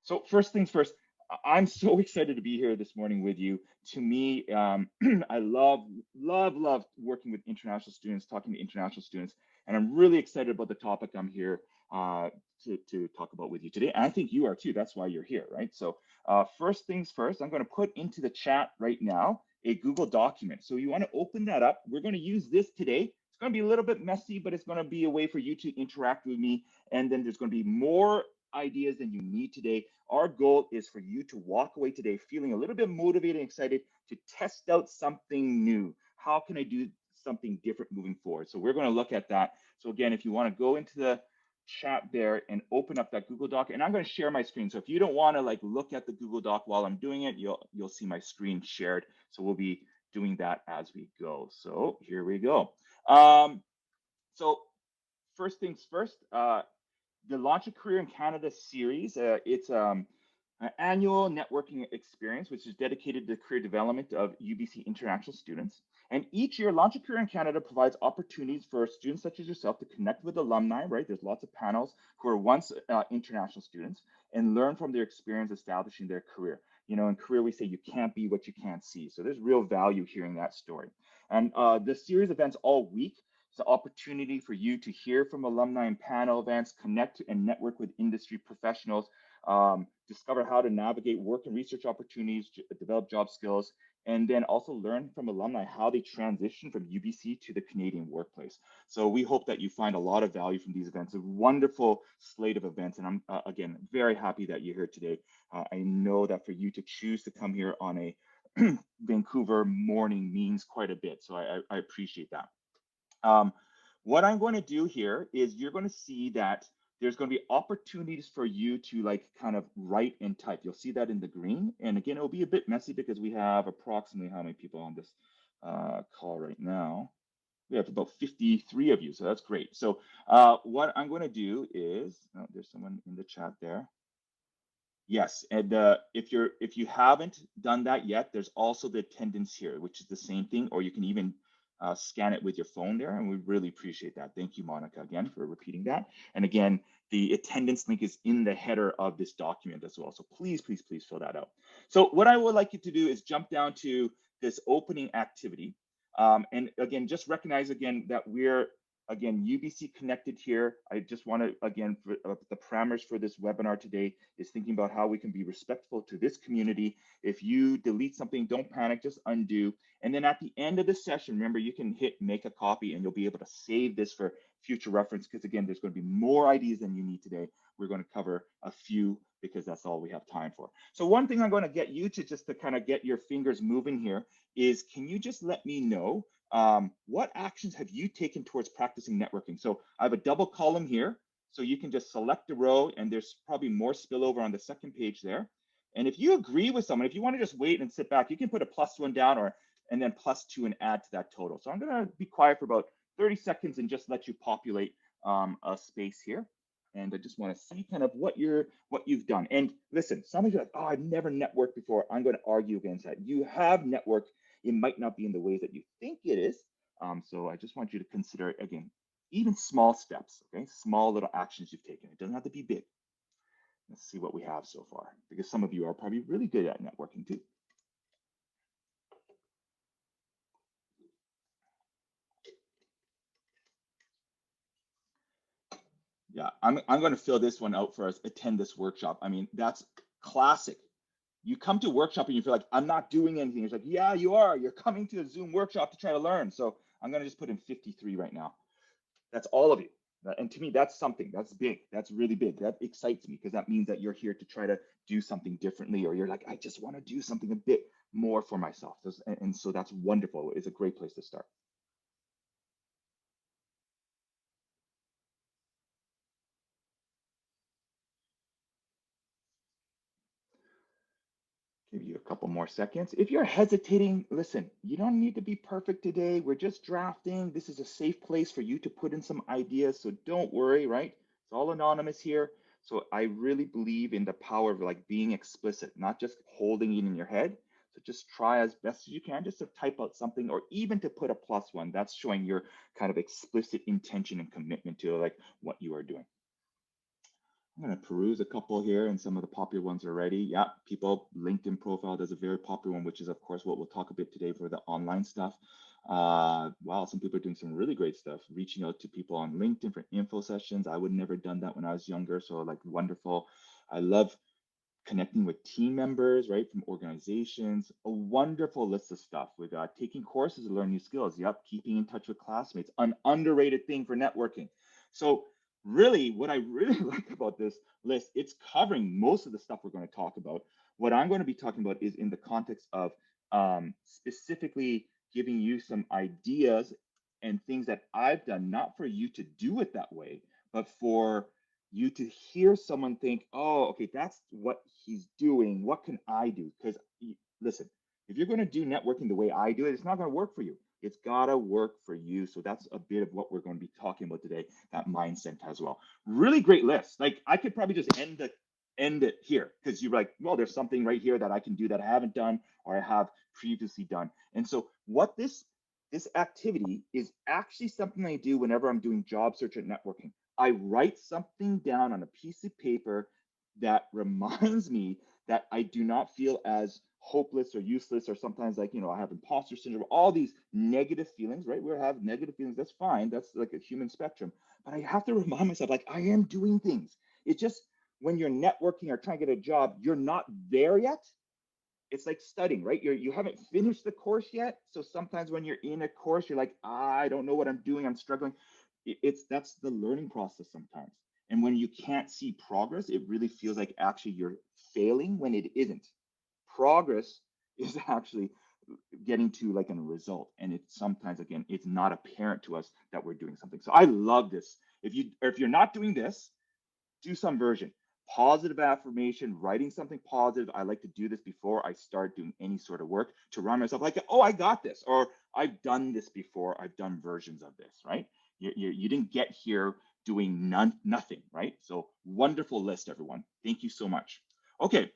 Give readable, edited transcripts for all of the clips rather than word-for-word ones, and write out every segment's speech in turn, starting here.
So first things first, I'm so excited to be here this morning with you. To me, I love working with international students, talking to international students, and I'm really excited about the topic I'm here uh, to talk about with you today. And I think you are too. That's why you're here, right? So first things first, I'm going to put into the chat right now a Google document. So you want to open that up. We're going to use this today. It's going to be a little bit messy, but it's going to be a way for you to interact with me. And then there's going to be more ideas than you need today. Our goal is for you to walk away today feeling a little bit motivated and excited to test out something new. How can I do something different moving forward? So we're going to look at that. So again, if you want to go into the chat there and open up that Google Doc, and I'm going to share my screen. So if you don't want to like look at the Google Doc while I'm doing it, you'll see my screen shared. So we'll be doing that as we go. So here we go. So first things first, the Launch a Career in Canada series. It's an annual networking experience, which is dedicated to the career development of UBC international students. And each year, Launch a Career in Canada provides opportunities for students such as yourself to connect with alumni, right? There's lots of panels who were once international students and learn from their experience establishing their career. You know, in career, we say you can't be what you can't see. So there's real value hearing that story. And the series events all week. It's an opportunity for you to hear from alumni and panel events, connect and network with industry professionals, discover how to navigate work and research opportunities, develop job skills, and then also learn from alumni how they transition from UBC to the Canadian workplace. So we hope that you find a lot of value from these events, a wonderful slate of events. And I'm, again, very happy that you're here today. I know that for you to choose to come here on a Vancouver morning means quite a bit. So I appreciate that. What I'm going to do here is you're going to see that there's going to be opportunities for you to like kind of write and type. You'll see that in the green. And again, it'll be a bit messy because we have approximately how many people on this call right now? We have about 53 of you, so that's great. So what I'm going to do is, oh, there's someone in the chat there. Yes, and if you haven't done that yet, there's also the attendance here, which is the same thing, or you can even scan it with your phone there, and we really appreciate that. Thank you, Monica, again, for repeating that. And again, the attendance link is in the header of this document as well. So please, please, please fill that out. So what I would like you to do is jump down to this opening activity. And again, just recognize again that we're UBC connected here. I just want to, again, the parameters for this webinar today is thinking about how we can be respectful to this community. If you delete something, don't panic, just undo. And then at the end of the session, remember, you can hit make a copy and you'll be able to save this for future reference because again, there's going to be more ideas than you need today. We're going to cover a few because that's all we have time for. So one thing I'm going to get you to just to kind of get your fingers moving here is, can you just let me know what actions have you taken towards practicing networking? So I have a double column here. So you can just select a row and there's probably more spillover on the second page there. And if you agree with someone, if you want to just wait and sit back, you can put a +1 down and then +2 and add to that total. So I'm going to be quiet for about 30 seconds and just let you populate a space here. And I just want to see kind of what you've done. And listen, some of you are like, oh, I've never networked before. I'm going to argue against that. You have networked. It might not be in the ways that you think it is. So I just want you to consider, again, even small steps, okay? Small little actions you've taken. It doesn't have to be big. Let's see what we have so far, because some of you are probably really good at networking too. Yeah, I'm going to fill this one out for us. Attend this workshop. I mean, that's classic. You come to a workshop and you feel like, I'm not doing anything. It's like, yeah, you are. You're coming to a Zoom workshop to try to learn. So I'm going to just put in 53 right now. That's all of you. And to me, that's something. That's big. That's really big. That excites me because that means that you're here to try to do something differently, or you're like, I just want to do something a bit more for myself. And so that's wonderful. It's a great place to start. Give you a couple more seconds. If you're hesitating, listen, you don't need to be perfect today. We're just drafting. This is a safe place for you to put in some ideas. So don't worry, right? It's all anonymous here. So I really believe in the power of like being explicit, not just holding it in your head. So just try as best as you can just to type out something or even to put a +1. That's showing your kind of explicit intention and commitment to like what you are doing. I'm going to peruse a couple here and some of the popular ones already. Yeah, people, LinkedIn profile does a very popular one, which is, of course, what we'll talk about today for the online stuff. Wow, some people are doing some really great stuff, reaching out to people on LinkedIn for info sessions. I would never done that when I was younger. So, like, wonderful. I love connecting with team members, right, from organizations, a wonderful list of stuff. We got taking courses to learn new skills. Yep, keeping in touch with classmates, an underrated thing for networking. So really, what I really like about this list, it's covering most of the stuff we're going to talk about. What I'm going to be talking about is in the context of specifically giving you some ideas and things that I've done, not for you to do it that way, but for you to hear someone think, oh, okay, that's what he's doing. What can I do? Because listen, if you're going to do networking the way I do it, it's not going to work for you. It's got to work for you. So that's a bit of what we're going to be talking about today, that mindset as well. Really great list. Like I could probably just end it here because you're like, well, there's something right here that I can do that I haven't done or I have previously done. And so what this activity is actually something I do whenever I'm doing job search and networking. I write something down on a piece of paper that reminds me that I do not feel as hopeless or useless, or sometimes like, I have imposter syndrome, all these negative feelings, right? We have negative feelings. That's fine. That's like a human spectrum. But I have to remind myself, like, I am doing things. It's just when you're networking or trying to get a job, you're not there yet. It's like studying, right? You haven't finished the course yet. So sometimes when you're in a course, you're like, I don't know what I'm doing. I'm struggling. That's the learning process sometimes. And when you can't see progress, it really feels like actually you're failing when it isn't. Progress is actually getting to like a result. And it's sometimes, again, it's not apparent to us that we're doing something. So I love this. If you're not doing this, do some version. Positive affirmation, writing something positive. I like to do this before I start doing any sort of work to remind myself, like, oh, I got this, or I've done this before. I've done versions of this, right? You didn't get here doing nothing, right? So wonderful list, everyone. Thank you so much. Okay.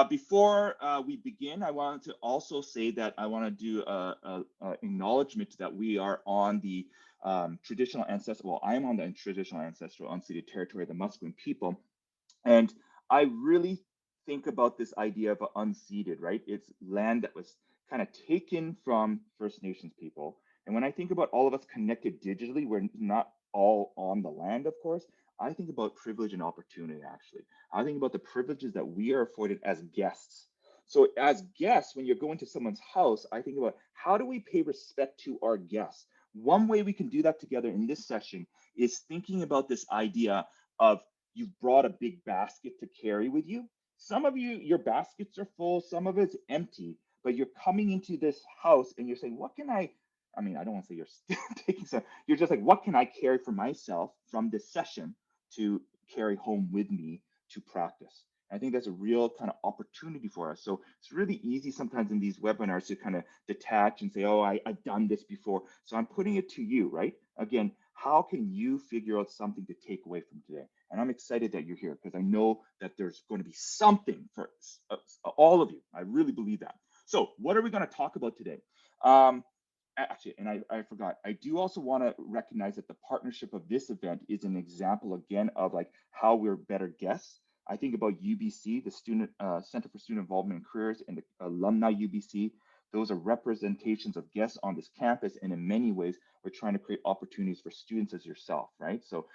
Before we begin, I wanted to also say that I want to do a acknowledgement that we are on the traditional ancestral, well, I am on the traditional ancestral unceded territory of the Musqueam people. And I really think about this idea of unceded, right? It's land that was kind of taken from First Nations people. And when I think about all of us connected digitally, we're not all on the land, of course. I think about privilege and opportunity, actually. I think about the privileges that we are afforded as guests. So, as guests, when you're going to someone's house, I think about how do we pay respect to our guests? One way we can do that together in this session is thinking about this idea of you've brought a big basket to carry with you. Some of you, your baskets are full, some of it's empty, but you're coming into this house and you're saying, what can I mean, I don't want to say you're taking some, you're just like, what can I carry for myself from this session to carry home with me to practice? I think that's a real kind of opportunity for us. So it's really easy sometimes in these webinars to kind of detach and say, oh, I've done this before. So I'm putting it to you, right? Again, how can you figure out something to take away from today? And I'm excited that you're here because I know that there's going to be something for all of you. I really believe that. So what are we going to talk about today? Actually, and I forgot, I do also want to recognize that the partnership of this event is an example again of like how we're better guests. I think about UBC, the Student Center for Student Involvement in Careers, and the alumni UBC. Those are representations of guests on this campus, and in many ways, we're trying to create opportunities for students as yourself, right? So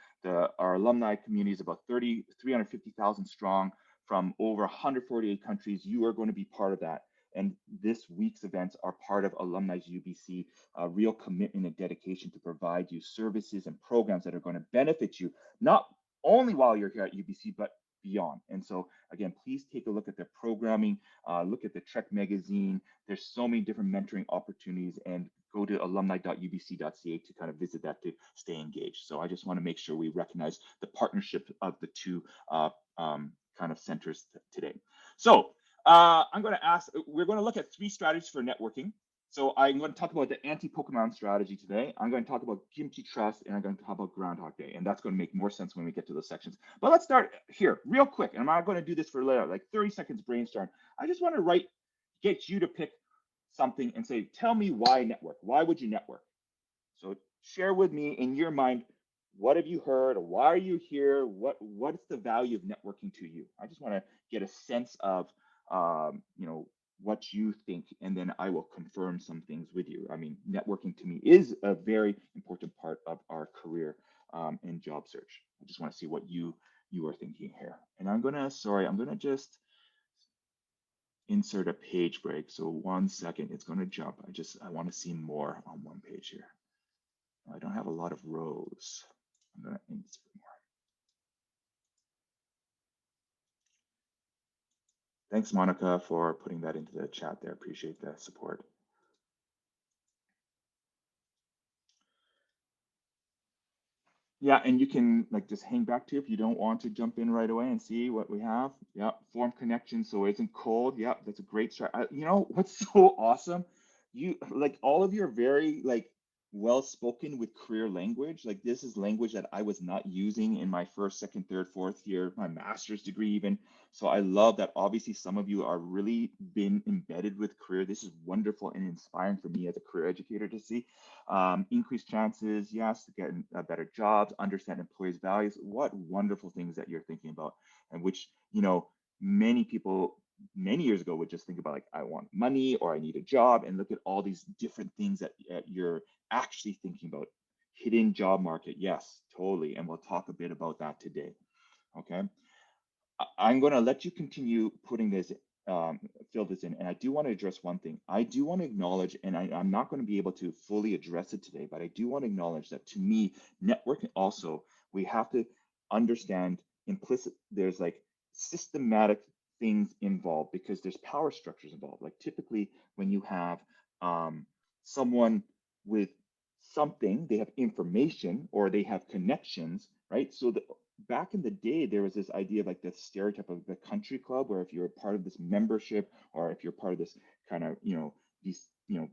our alumni community is about 350,000 strong from over 148 countries. You are going to be part of that. And this week's events are part of Alumni UBC, a real commitment and dedication to provide you services and programs that are going to benefit you, not only while you're here at UBC, but beyond. And so again, please take a look at their programming, look at the Trek magazine. There's so many different mentoring opportunities, and go to alumni.ubc.ca to kind of visit that to stay engaged. So I just want to make sure we recognize the partnership of the two kind of centers today. So I'm going to we're going to look at 3 strategies for networking. So I'm going to talk about the AntiPokémon strategy today. I'm going to talk about Kimchi Trust, and I'm going to talk about Groundhog Day. And that's going to make more sense when we get to those sections. But let's start here real quick. And I'm not going to do this for later, like 30 seconds brainstorm. I just want to get you to pick something and say, tell me why network. Why would you network? So share with me in your mind, what have you heard, or why are you here? What's the value of networking to you? I just want to get a sense of you know, what you think, and then I will confirm some things with you. I mean, networking to me is a very important part of our career and job search. I just want to see what you are thinking here. And I'm gonna just insert a page break. So 1 second, it's gonna jump. I want to see more on one page here. I don't have a lot of rows. I'm gonna insert more. Thanks, Monica, for putting that into the chat there. Appreciate the support. Yeah, and you can like just hang back to if you don't want to jump in right away and see what we have. Yeah, form connection so it isn't cold. Yeah, that's a great start. You know what's so awesome? You like all of your very like well spoken with career language. Like this is language that I was not using in my first, second, third, fourth year, my master's degree even. So I love that obviously some of you are really been embedded with career. This is wonderful and inspiring for me as a career educator to see. Increased chances, yes, to get better jobs, understand employees' values. What wonderful things that you're thinking about, and which, you know, many people many years ago would just think about like, I want money or I need a job, and look at all these different things that you're actually thinking about. Hidden job market, yes, totally. And we'll talk a bit about that today. Okay. I'm going to let you continue putting this, fill this in. And I do want to address one thing. I do want to acknowledge, and I'm not going to be able to fully address it today, but I do want to acknowledge that to me, networking also, we have to understand implicit, there's like systematic things involved because there's power structures involved. Like typically when you have someone with something, they have information or they have connections, right? So back in the day, there was this idea of like the stereotype of the country club, where if you're a part of this membership or if you're part of this kind of, you know, these, you know,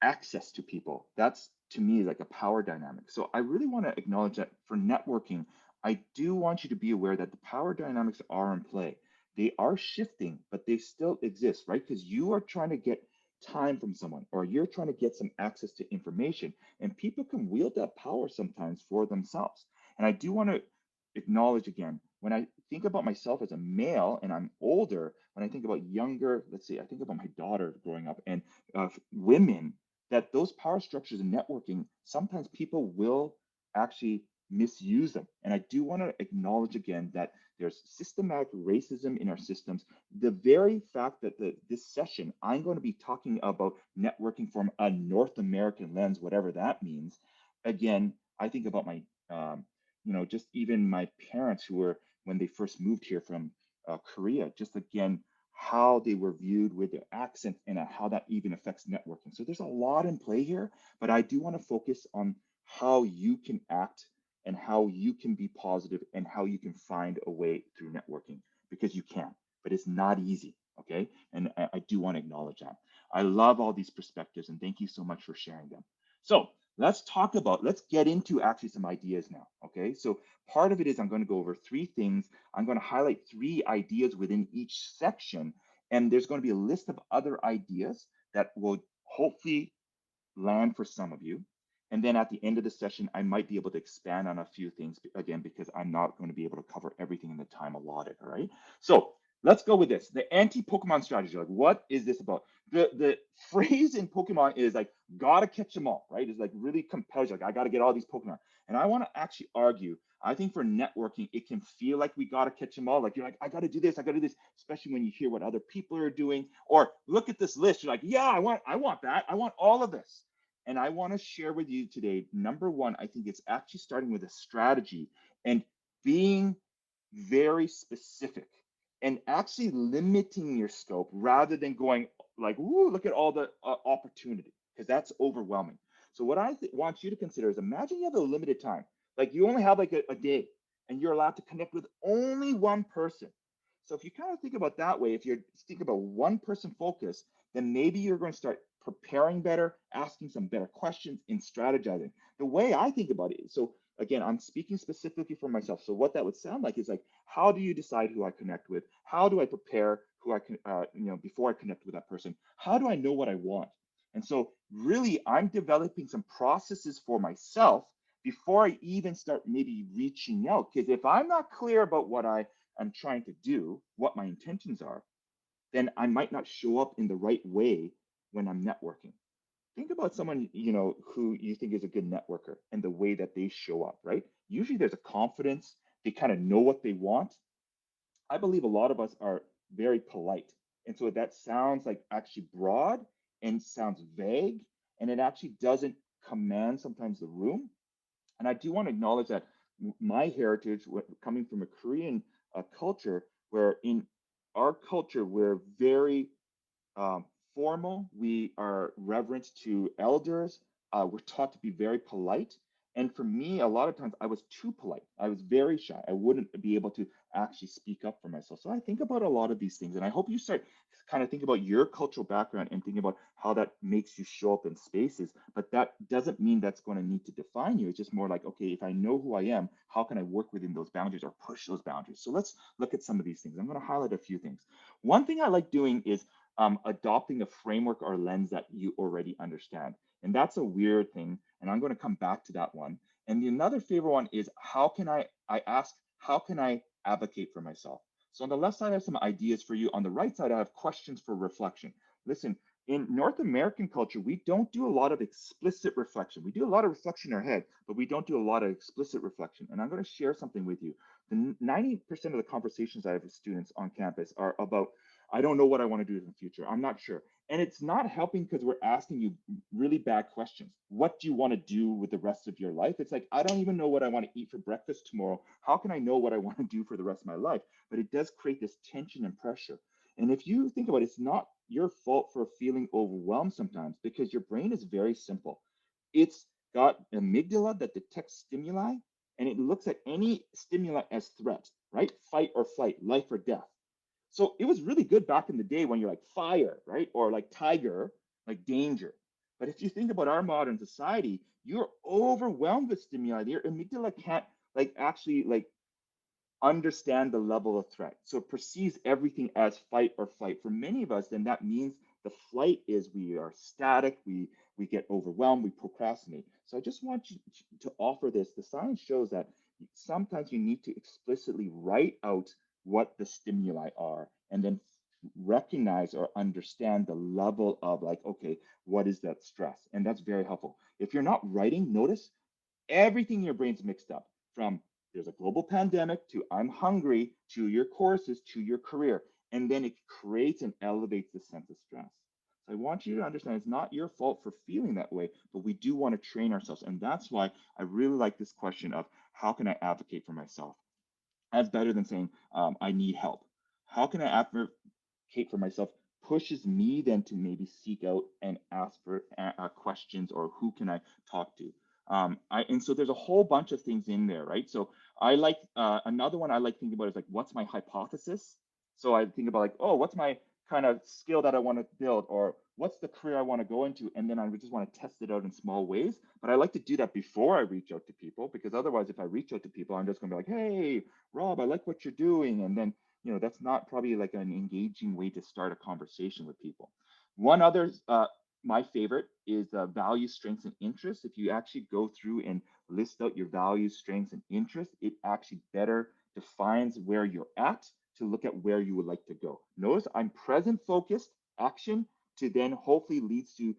access to people, that's to me like a power dynamic. So I really want to acknowledge that for networking, I do want you to be aware that the power dynamics are in play. They are shifting, but they still exist, right? Because you are trying to get time from someone or you're trying to get some access to information, and people can wield that power sometimes for themselves. And I do want to acknowledge again, when I think about myself as a male and I'm older, when I think about younger, let's say I think about my daughter growing up and women, that those power structures and networking, sometimes people will actually misuse them. And I do want to acknowledge again that there's systematic racism in our systems. The very fact that this session, I'm going to be talking about networking from a North American lens, whatever that means. Again, I think about my, you know, just even my parents who were, when they first moved here from Korea, just again, how they were viewed with their accent and how that even affects networking. So there's a lot in play here, but I do want to focus on how you can act and how you can be positive and how you can find a way through networking, because you can, but it's not easy. Okay. And I do want to acknowledge that. I love all these perspectives and thank you so much for sharing them. So let's get into actually some ideas now. Okay. So part of it is I'm going to go over three things. I'm going to highlight three ideas within each section. And there's going to be a list of other ideas that will hopefully land for some of you. And then at the end of the session, I might be able to expand on a few things again, because I'm not going to be able to cover everything in the time allotted. All right. So let's go with this. The anti-Pokemon strategy. Like, what is this about? The phrase in Pokemon is like, gotta catch them all, right? It's like really compels you. Like, I gotta get all these Pokemon. And I want to actually argue, I think for networking, it can feel like we gotta catch them all. Like you're like, I gotta do this, I gotta do this, especially when you hear what other people are doing, or look at this list. You're like, yeah, I want that. I want all of this. And I want to share with you today, number one, I think it's actually starting with a strategy and being very specific and actually limiting your scope rather than going like, "Ooh, look at all the opportunity," because that's overwhelming. So what I want you to consider is, imagine you have a limited time, like you only have like a day, and you're allowed to connect with only one person. So if you kind of think about that way, if you're thinking about one person focus, then maybe you're going to start preparing better, asking some better questions, and strategizing. The way I think about it, so again, I'm speaking specifically for myself. So what that would sound like is like, how do you decide who I connect with? How do I prepare who I can, before I connect with that person? How do I know what I want? And so really, I'm developing some processes for myself before I even start maybe reaching out. Because if I'm not clear about what I am trying to do, what my intentions are, then I might not show up in the right way when I'm networking. Think about someone, who you think is a good networker and the way that they show up, right? Usually there's a confidence, they kind of know what they want. I believe a lot of us are very polite. And so that sounds like actually broad and sounds vague, and it actually doesn't command sometimes the room. And I do want to acknowledge that my heritage, coming from a Korean culture, where in our culture, we're very um, formal. We are reverent to elders. We're taught to be very polite. And for me, a lot of times I was too polite. I was very shy. I wouldn't be able to actually speak up for myself. So I think about a lot of these things. And I hope you start kind of think about your cultural background and think about how that makes you show up in spaces. But that doesn't mean that's going to need to define you. It's just more like, okay, if I know who I am, how can I work within those boundaries or push those boundaries? So let's look at some of these things. I'm going to highlight a few things. One thing I like doing is adopting a framework or lens that you already understand. And that's a weird thing. And I'm going to come back to that one. And the another favorite one is I ask, how can I advocate for myself? So on the left side, I have some ideas for you. On the right side, I have questions for reflection. Listen, in North American culture, we don't do a lot of explicit reflection. We do a lot of reflection in our head, but we don't do a lot of explicit reflection. And I'm going to share something with you. The 90% of the conversations I have with students on campus are about, I don't know what I want to do in the future. I'm not sure. And it's not helping because we're asking you really bad questions. What do you want to do with the rest of your life? It's like, I don't even know what I want to eat for breakfast tomorrow. How can I know what I want to do for the rest of my life? But it does create this tension and pressure. And if you think about it, it's not your fault for feeling overwhelmed sometimes because your brain is very simple. It's got an amygdala that detects stimuli and it looks at any stimuli as threat, right? Fight or flight, life or death. So it was really good back in the day when you're like fire, right? Or like tiger, like danger. But if you think about our modern society, you're overwhelmed with stimuli. Your amygdala can't like actually like understand the level of threat. So it perceives everything as fight or flight. For many of us, then that means the flight is we are static, we get overwhelmed, we procrastinate. So I just want you to offer this. The science shows that sometimes you need to explicitly write out what the stimuli are and then recognize or understand the level of like, okay, what is that stress? And that's very helpful. If you're not writing, notice everything in your brain's mixed up from there's a global pandemic to I'm hungry to your courses to your career. And then it creates and elevates the sense of stress. So I want you to understand it's not your fault for feeling that way, but we do want to train ourselves. And that's why I really like this question of how can I advocate for myself? That's better than saying I need help. How can I advocate for myself pushes me then to maybe seek out and ask for questions or who can I talk to. And so there's a whole bunch of things in there, right? So I like another one I like thinking about is like, what's my hypothesis? So I think about like, oh, what's my kind of skill that I want to build, or what's the career I want to go into, and then I would just want to test it out in small ways. But I like to do that before I reach out to people, because otherwise, if I reach out to people, I'm just going to be like, hey, Rob, I like what you're doing, and then that's not probably like an engaging way to start a conversation with people. One other, my favorite is value, strengths, and interests. If you actually go through and list out your values, strengths, and interests, it actually better defines where you're at to look at where you would like to go. Notice I'm present focused action to then hopefully leads to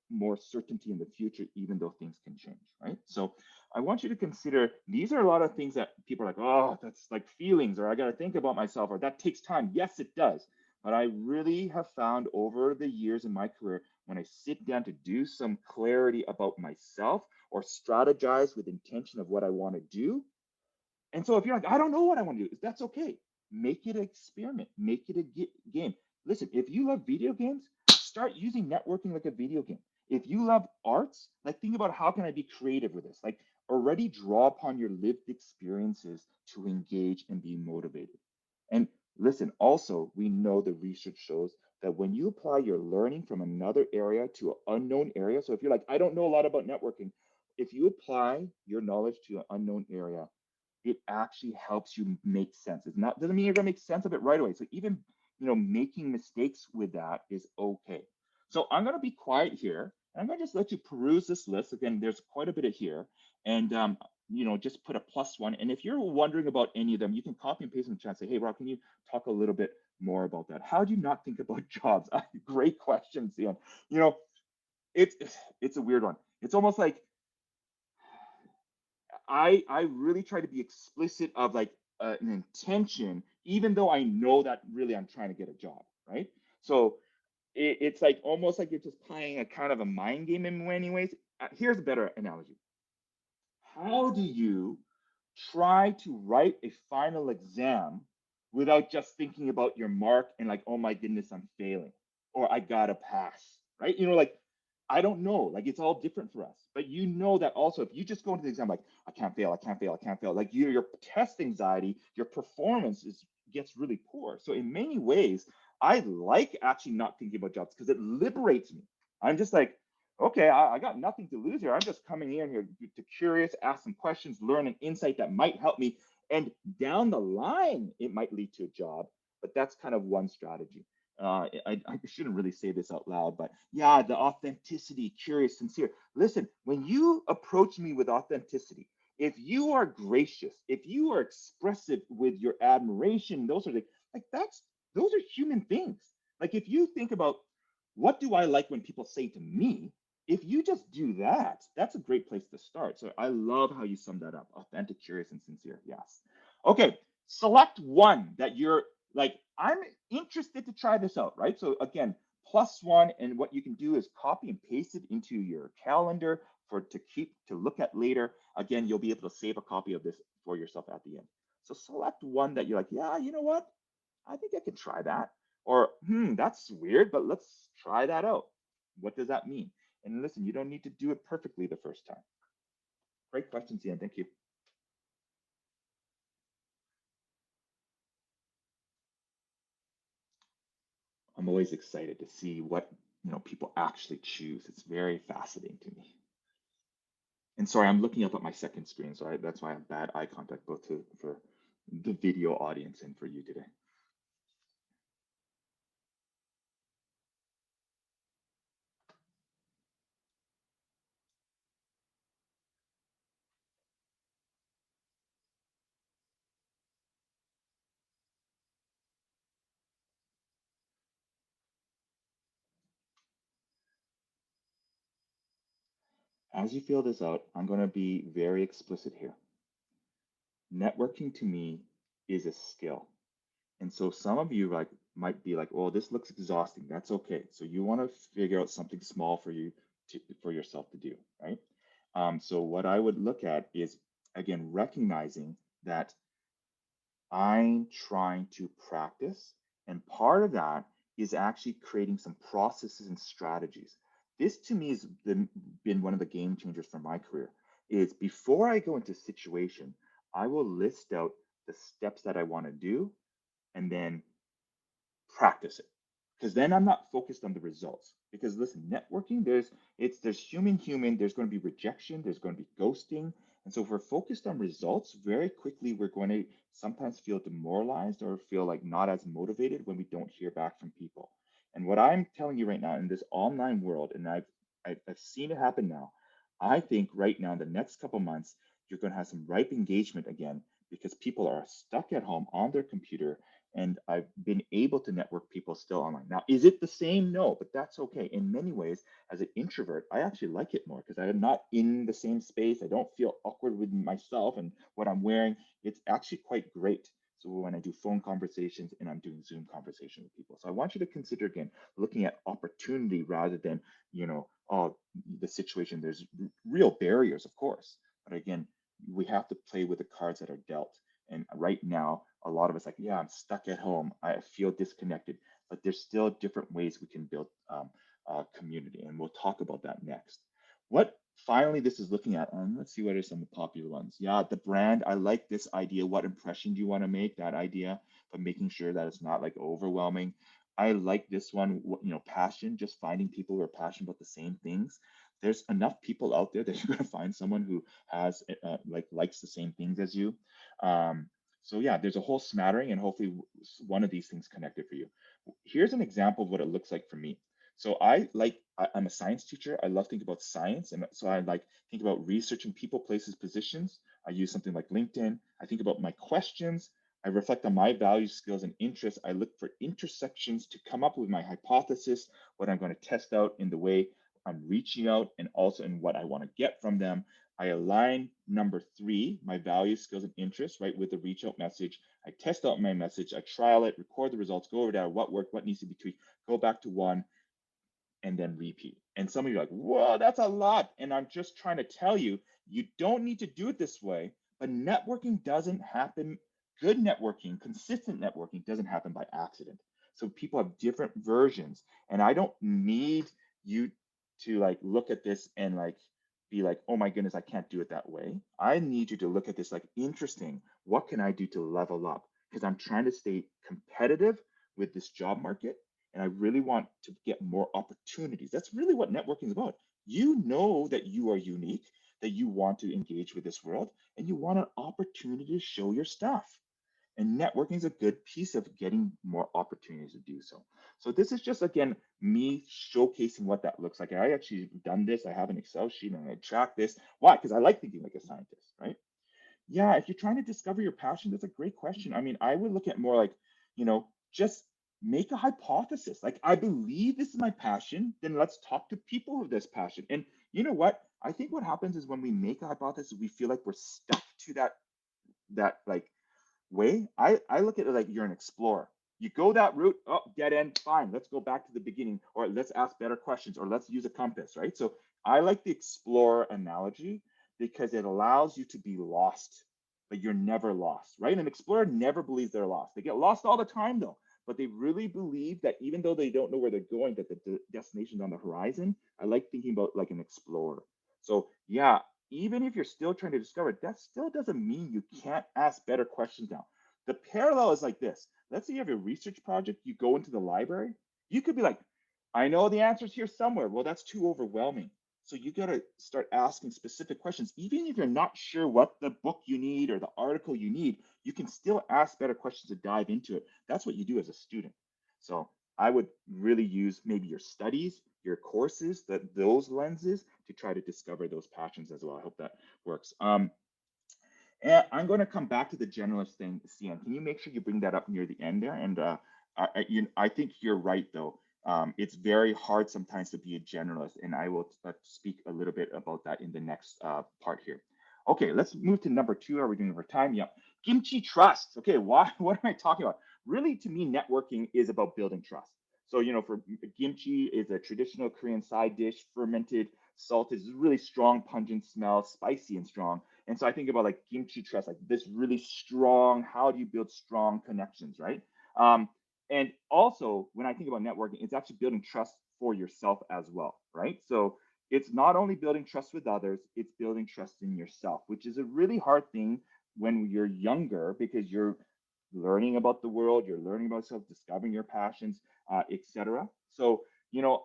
more certainty in the future, even though things can change, right? So I want you to consider these are a lot of things that people are like, oh, that's like feelings, or I got to think about myself, or that takes time. Yes, it does. But I really have found over the years in my career, when I sit down to do some clarity about myself or strategize with intention of what I want to do. And so if you're like, I don't know what I want to do, that's okay. Make it an experiment, make it a game. Listen, if you love video games, start using networking like a video game. If you love arts, like think about how can I be creative with this? Like already draw upon your lived experiences to engage and be motivated. And listen, also, we know the research shows that when you apply your learning from another area to an unknown area, so if you're like, I don't know a lot about networking, if you apply your knowledge to an unknown area, it actually helps you make sense. It's not doesn't mean you're gonna make sense of it right away. So even making mistakes with that is okay. So I'm gonna be quiet here, and I'm gonna just let you peruse this list. Again, there's quite a bit of here, and just put a +1. And if you're wondering about any of them, you can copy and paste in the chat and say, hey, Rob, can you talk a little bit more about that? How do you not think about jobs? Great questions, Ian. You know, it's it's a weird one. It's almost like I really try to be explicit of like an intention, even though I know that really I'm trying to get a job, right? So it's like almost like you're just playing a kind of a mind game in many ways. Here's a better analogy. How do you try to write a final exam without just thinking about your mark and like, oh my goodness, I'm failing or I gotta pass, right? Like I don't know, like it's all different for us. But you know that also if you just go into the exam like I can't fail, I can't fail, I can't fail, like your test anxiety, your performance gets really poor. So in many ways, I like actually not thinking about jobs because it liberates me. I'm just like, okay, I got nothing to lose here. I'm just coming in here to curious, ask some questions, learn an insight that might help me. And down the line, it might lead to a job, but that's kind of one strategy. I shouldn't really say this out loud, but yeah, the authenticity, curious, sincere. Listen, when you approach me with authenticity, if you are gracious, if you are expressive with your admiration, those sort of things, like those are human things. Like if you think about what do I like when people say to me, if you just do that, that's a great place to start. So I love how you sum that up. Authentic, curious, and sincere. Yes. Okay. Select one that you're like, I'm interested to try this out, right? So again, +1, and what you can do is copy and paste it into your calendar to look at later. Again, you'll be able to save a copy of this for yourself at the end. So select one that you're like, yeah, you know what? I think I can try that. Or, that's weird, but let's try that out. What does that mean? And listen, you don't need to do it perfectly the first time. Great questions, Ian. Thank you. I'm always excited to see what people actually choose. It's very fascinating to me. And sorry, I'm looking up at my second screen, so that's why I have bad eye contact both for the video audience and for you today. As you feel this out, I'm going to be very explicit here. Networking to me is a skill. And so some of you might be like, "Oh, this looks exhausting." That's okay. So you want to figure out something small for yourself to do, right? So what I would look at is again recognizing that I'm trying to practice, and part of that is actually creating some processes and strategies. This to me has been one of the game changers for my career. Is before I go into a situation, I will list out the steps that I want to do and then practice it, because then I'm not focused on the results. Because listen, networking, there's human, there's going to be rejection, there's going to be ghosting. And so if we're focused on results, very quickly we're going to sometimes feel demoralized or feel like not as motivated when we don't hear back from people. And what I'm telling you right now in this online world, and I've seen it happen now, I think right now in the next couple months you're going to have some ripe engagement again, because people are stuck at home on their computer, and I've been able to network people still online. Now, is it the same? No, but that's okay. In many ways, as an introvert, I actually like it more because I'm not in the same space. I don't feel awkward with myself and what I'm wearing. It's actually quite great. So when I do phone conversations and I'm doing Zoom conversations with people. So I want you to consider again looking at opportunity rather than, oh, the situation. There's real barriers, of course. But again, we have to play with the cards that are dealt. And right now, a lot of us like, yeah, I'm stuck at home. I feel disconnected, but there's still different ways we can build community. And we'll talk about that next. What finally this is looking at, let's see what are some of the popular ones. Yeah, the brand. I like this idea. What impression do you want to make? That idea, but making sure that it's not like overwhelming. I like this one, passion, just finding people who are passionate about the same things. There's enough people out there that you're going to find someone who has likes the same things as you. So yeah, there's a whole smattering, and hopefully one of these things connected for you. Here's an example of what it looks like for me. So I'm a science teacher. I love thinking about science. And so I like think about researching people, places, positions. I use something like LinkedIn. I think about my questions. I reflect on my values, skills, and interests. I look for intersections to come up with my hypothesis, what I'm going to test out in the way I'm reaching out, and also in what I want to get from them. I align number three, my values, skills, and interests, right, with the reach out message. I test out my message. I trial it, record the results, go over that, what worked, what needs to be tweaked, go back to one, and then repeat. And some of you are like, whoa, that's a lot. And I'm just trying to tell you, you don't need to do it this way, but networking doesn't happen. Good networking, consistent networking doesn't happen by accident. So people have different versions. And I don't need you to like look at this and like be like, oh my goodness, I can't do it that way. I need you to look at this like, interesting. What can I do to level up? Because I'm trying to stay competitive with this job market, and I really want to get more opportunities. That's really what networking is about. You know that you are unique, that you want to engage with this world, and you want an opportunity to show your stuff. And networking is a good piece of getting more opportunities to do so. So this is just, again, me showcasing what that looks like. I actually done this. I have an Excel sheet and I track this. Why? Because I like thinking like a scientist, right? Yeah, if you're trying to discover your passion, that's a great question. I mean, I would look at more like, just make a hypothesis. Like, I believe this is my passion, then let's talk to people with this passion. And you know what? I think what happens is when we make a hypothesis, we feel like we're stuck to that like way. I look at it like you're an explorer. You go that route, oh, dead end, fine. Let's go back to the beginning, or let's ask better questions, or let's use a compass, right? So I like the explorer analogy because it allows you to be lost, but you're never lost, right? An explorer never believes they're lost. They get lost all the time though, but they really believe that even though they don't know where they're going, that the destination's on the horizon. I like thinking about like an explorer. So yeah, even if you're still trying to discover it, that still doesn't mean you can't ask better questions now. The parallel is like this. Let's say you have a research project, you go into the library, you could be like, I know the answer's here somewhere. Well, that's too overwhelming. So you got to start asking specific questions. Even if you're not sure what the book you need or the article you need, you can still ask better questions to dive into it. That's what you do as a student. So I would really use maybe your studies, your courses, those lenses to try to discover those passions as well. I hope that works. And I'm going to come back to the generalist thing, Cian. Can you make sure you bring that up near the end there? And I think you're right, though. It's very hard sometimes to be a generalist, and I will speak a little bit about that in the next part here. Okay, let's move to number two. Are we doing over time? Yeah. Kimchi Trust. Okay, why? What am I talking about? Really, to me, networking is about building trust. So, for kimchi is a traditional Korean side dish, fermented, salted, it's really strong, pungent smell, spicy and strong. And so I think about like Kimchi Trust, like this really strong, how do you build strong connections, right? And also, when I think about networking, it's actually building trust for yourself as well, right? So it's not only building trust with others, it's building trust in yourself, which is a really hard thing when you're younger because you're learning about the world, you're learning about yourself, discovering your passions, etc. So,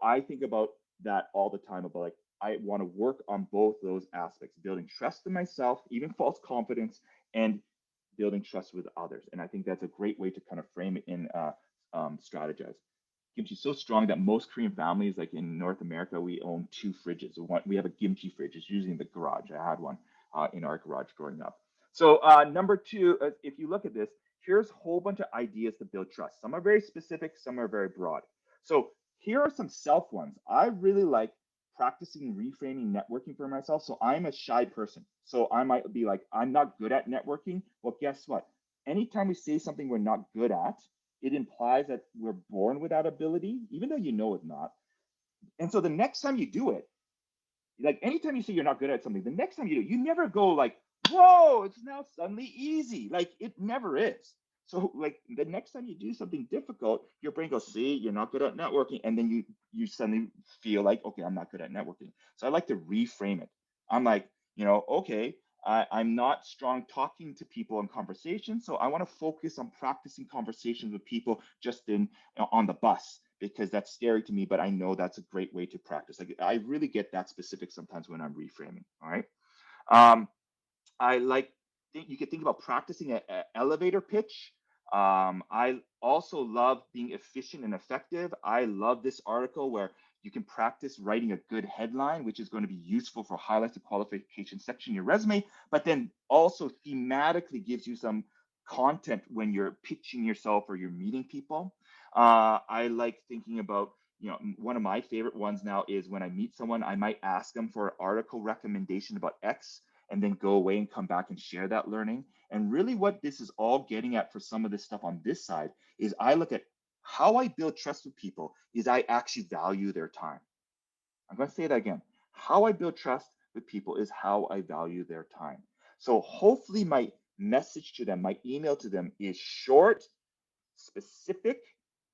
I think about that all the time about like, I want to work on both those aspects, building trust in myself, even false confidence, and building trust with others. And I think that's a great way to kind of frame it in strategize. Kimchi is so strong that most Korean families, like in North America, we own two fridges. We have a kimchi fridge. It's usually in the garage. I had one in our garage growing up. So number two, if you look at this, here's a whole bunch of ideas to build trust. Some are very specific, some are very broad. So here are some self ones. I really like practicing reframing networking for myself. So I'm a shy person. So I might be like, I'm not good at networking. Well, guess what? Anytime we say something we're not good at, it implies that we're born with that ability, even though you know it's not. And so the next time you do it, like anytime you say you're not good at something, the next time you do it, you never go like, whoa, it's now suddenly easy. Like it never is. So like the next time you do something difficult, your brain goes, see, you're not good at networking. And then you suddenly feel like, okay, I'm not good at networking. So I like to reframe it. I'm like, okay, I'm not strong talking to people in conversation. So I want to focus on practicing conversations with people just on the bus because that's scary to me, but I know that's a great way to practice. Like I really get that specific sometimes when I'm reframing. All right. I like you could think about practicing an elevator pitch. I also love being efficient and effective. I love this article where you can practice writing a good headline, which is going to be useful for highlight the qualification section in your resume, but then also thematically gives you some content when you're pitching yourself or you're meeting people. I like thinking about, one of my favorite ones now is when I meet someone, I might ask them for an article recommendation about X and then go away and come back and share that learning. And really, what this is all getting at for some of this stuff on this side is I look at how I build trust with people is I actually value their time. I'm going to say that again. How I build trust with people is how I value their time. So hopefully, my message to them, my email to them is short, specific,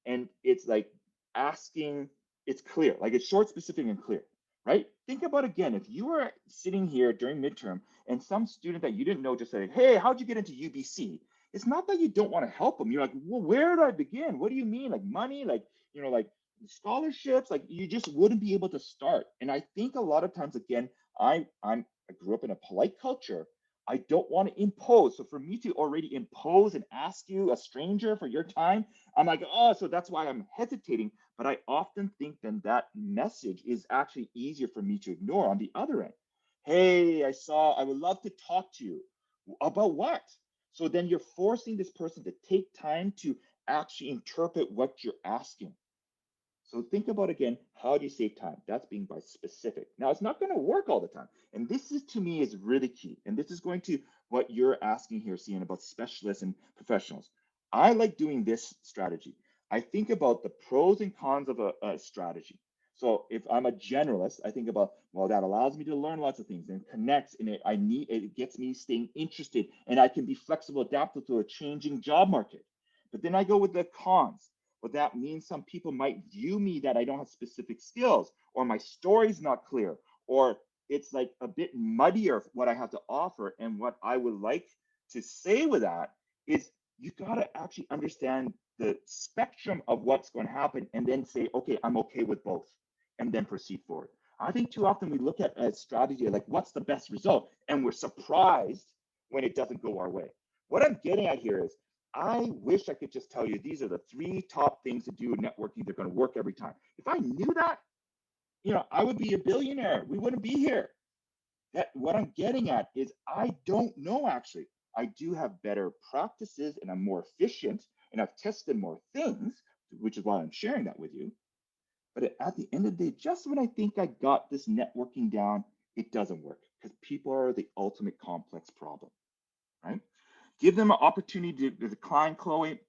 and it's like asking, it's clear, like it's short, specific, and clear, right? Think about again, if you were sitting here during midterm and some student that you didn't know just said, hey, how'd you get into UBC? It's not that you don't want to help them. You're like, well, where do I begin? What do you mean? Like money, like, like scholarships, like you just wouldn't be able to start. And I think a lot of times, again, I grew up in a polite culture. I don't want to impose. So for me to already impose and ask you, a stranger, for your time, I'm like, oh, so that's why I'm hesitating. But I often think then that message is actually easier for me to ignore on the other end. Hey, I would love to talk to you about what? So then you're forcing this person to take time to actually interpret what you're asking. So think about again, how do you save time? That's being by specific. Now it's not going to work all the time. And this is to me is really key. And this is going to what you're asking here, seeing about specialists and professionals. I like doing this strategy. I think about the pros and cons of a strategy. So if I'm a generalist, I think about, well, that allows me to learn lots of things and connects and it gets me staying interested and I can be flexible, adaptable to a changing job market. But then I go with the cons. But that means some people might view me that I don't have specific skills, or my story's not clear, or it's like a bit muddier what I have to offer. And what I would like to say with that is you got to actually understand the spectrum of what's going to happen and then say, okay, I'm okay with both, and then proceed forward. I think too often we look at a strategy like what's the best result, and we're surprised when it doesn't go our way. What I'm getting at here is I wish I could just tell you these are the 3 top things to do in networking. They're going to work every time. If I knew that, I would be a billionaire. We wouldn't be here. That what I'm getting at is I don't know actually. I do have better practices and I'm more efficient and I've tested more things, which is why I'm sharing that with you. But at the end of the day, just when I think I got this networking down, it doesn't work because people are the ultimate complex problem, right? Give them an opportunity to decline, Chloe.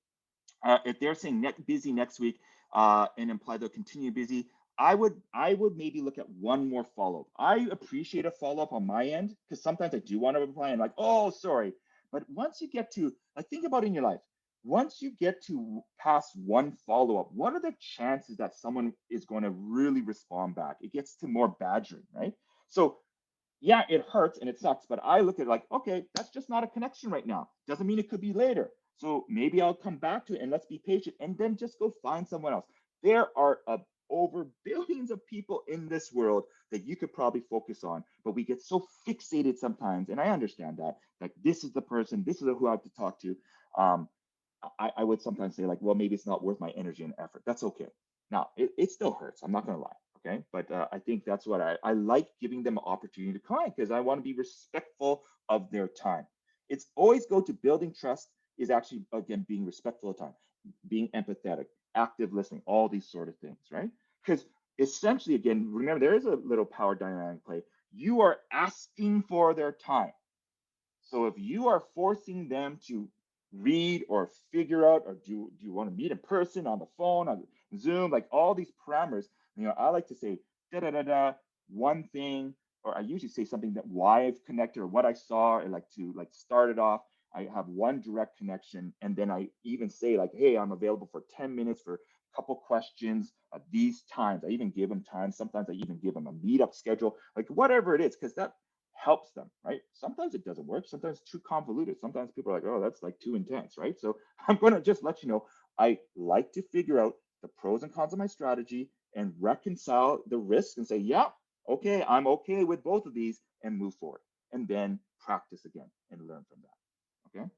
If they're saying busy next week and imply they'll continue busy, I would maybe look at one more follow up. I appreciate a follow up on my end because sometimes I do want to reply and like, oh, sorry. But once you get to, like, think about it in your life. Once you get to past one follow up, what are the chances that someone is going to really respond back? It gets to more badgering, right? So yeah, it hurts and it sucks, but I look at it like, okay, that's just not a connection right now. Doesn't mean it could be later. So maybe I'll come back to it and let's be patient and then just go find someone else. There are over billions of people in this world that you could probably focus on, but we get so fixated sometimes. And I understand that, like, this is the person, this is who I have to talk to. Um, I would sometimes say, like, well, maybe it's not worth my energy and effort. That's okay. Now, it still hurts. I'm not going to lie. Okay. But I think that's what I like giving them an opportunity to climb because I want to be respectful of their time. It's always go to building trust is actually, again, being respectful of time, being empathetic, active listening, all these sort of things, right? Because essentially, again, remember, there is a little power dynamic play. You are asking for their time. So if you are forcing them to read or figure out, or do you want to meet in person, on the phone, on Zoom, like all these parameters, I like to say da da da da one thing, or I usually say something that why I've connected or what I saw, and like to like start it off. I have one direct connection, and then I even say like, hey, I'm available for 10 minutes for a couple questions at these times. I even give them time. Sometimes I even give them a meetup schedule, like whatever it is, because that helps them, right? Sometimes it doesn't work. Sometimes it's too convoluted. Sometimes people are like, oh, that's like too intense, right? So I'm going to just let you know, I like to figure out the pros and cons of my strategy and reconcile the risks and say, yeah, okay, I'm okay with both of these and move forward. And then practice again and learn from that. Okay.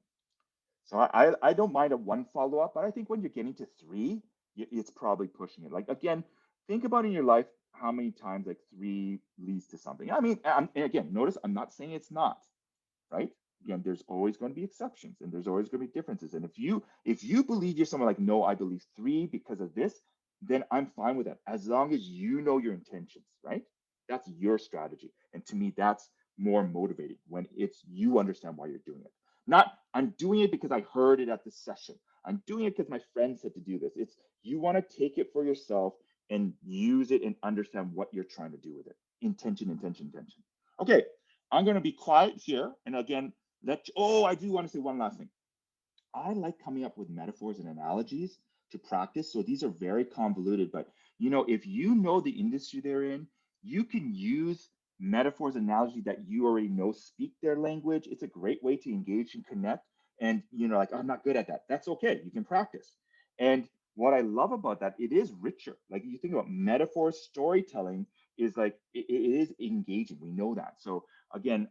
So I don't mind a one follow-up, but I think when you're getting to three, it's probably pushing it. Like again, think about in your life how many times like three leads to something. I mean, and again, notice I'm not saying it's not, right? Again, there's always going to be exceptions and there's always going to be differences. And if you believe you're someone like, no, I believe three because of this, then I'm fine with that. As long as you know your intentions, right? That's your strategy. And to me, that's more motivating when it's you understand why you're doing it. Not I'm doing it because I heard it at this session. I'm doing it because my friend said to do this. It's you want to take it for yourself and use it and understand what you're trying to do with it. Intention, intention, intention. Okay, I'm going to be quiet here. And again, I do want to say one last thing. I like coming up with metaphors and analogies to practice. So these are very convoluted, but if you know the industry they're in, you can use metaphors, analogy that you already know speak their language. It's a great way to engage and connect. And like I'm not good at that. That's okay. You can practice. And what I love about that, it is richer. Like you think about metaphor storytelling is like it is engaging. We know that. So again,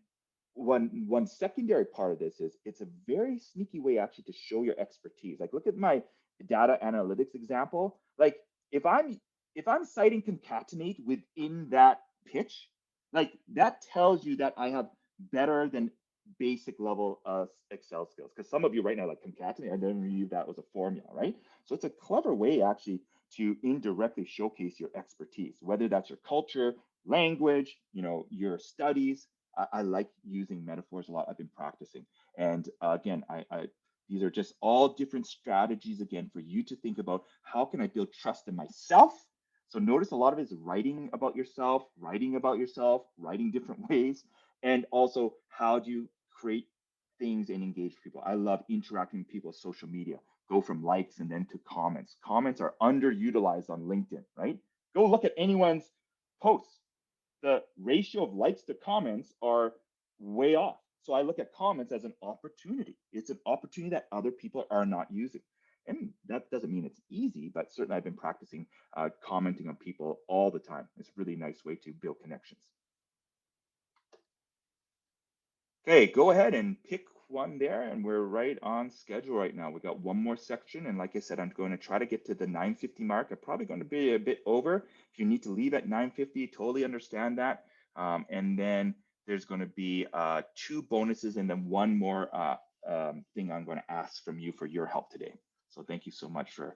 one secondary part of this is it's a very sneaky way actually to show your expertise. Like look at my data analytics example. Like if i'm if I'm citing concatenate within that pitch, like that tells you that I have better than basic level Excel skills. Because some of you right now like concatenate, I never knew that was a formula, right? So it's a clever way actually to indirectly showcase your expertise, whether that's your culture, language, your studies. I like using metaphors a lot. I've been practicing. And again, these are just all different strategies, again, for you to think about how can I build trust in myself? So notice a lot of it is writing about yourself, writing different ways, and also how do you create things and engage people. I love interacting with people on social media. Go from likes and then to comments. Comments are underutilized on LinkedIn, right? Go look at anyone's posts. The ratio of likes to comments are way off. So I look at comments as an opportunity. It's an opportunity that other people are not using. And that doesn't mean it's easy, but certainly I've been practicing commenting on people all the time. It's a really nice way to build connections. Okay, go ahead and pick one there, and we're right on schedule right now. We got one more section, and like I said, I'm going to try to get to the 9:50 mark. I'm probably going to be a bit over. If you need to leave at 9:50, totally understand that. And then there's going to be two bonuses and then one more thing I'm going to ask from you for your help today. So thank you so much for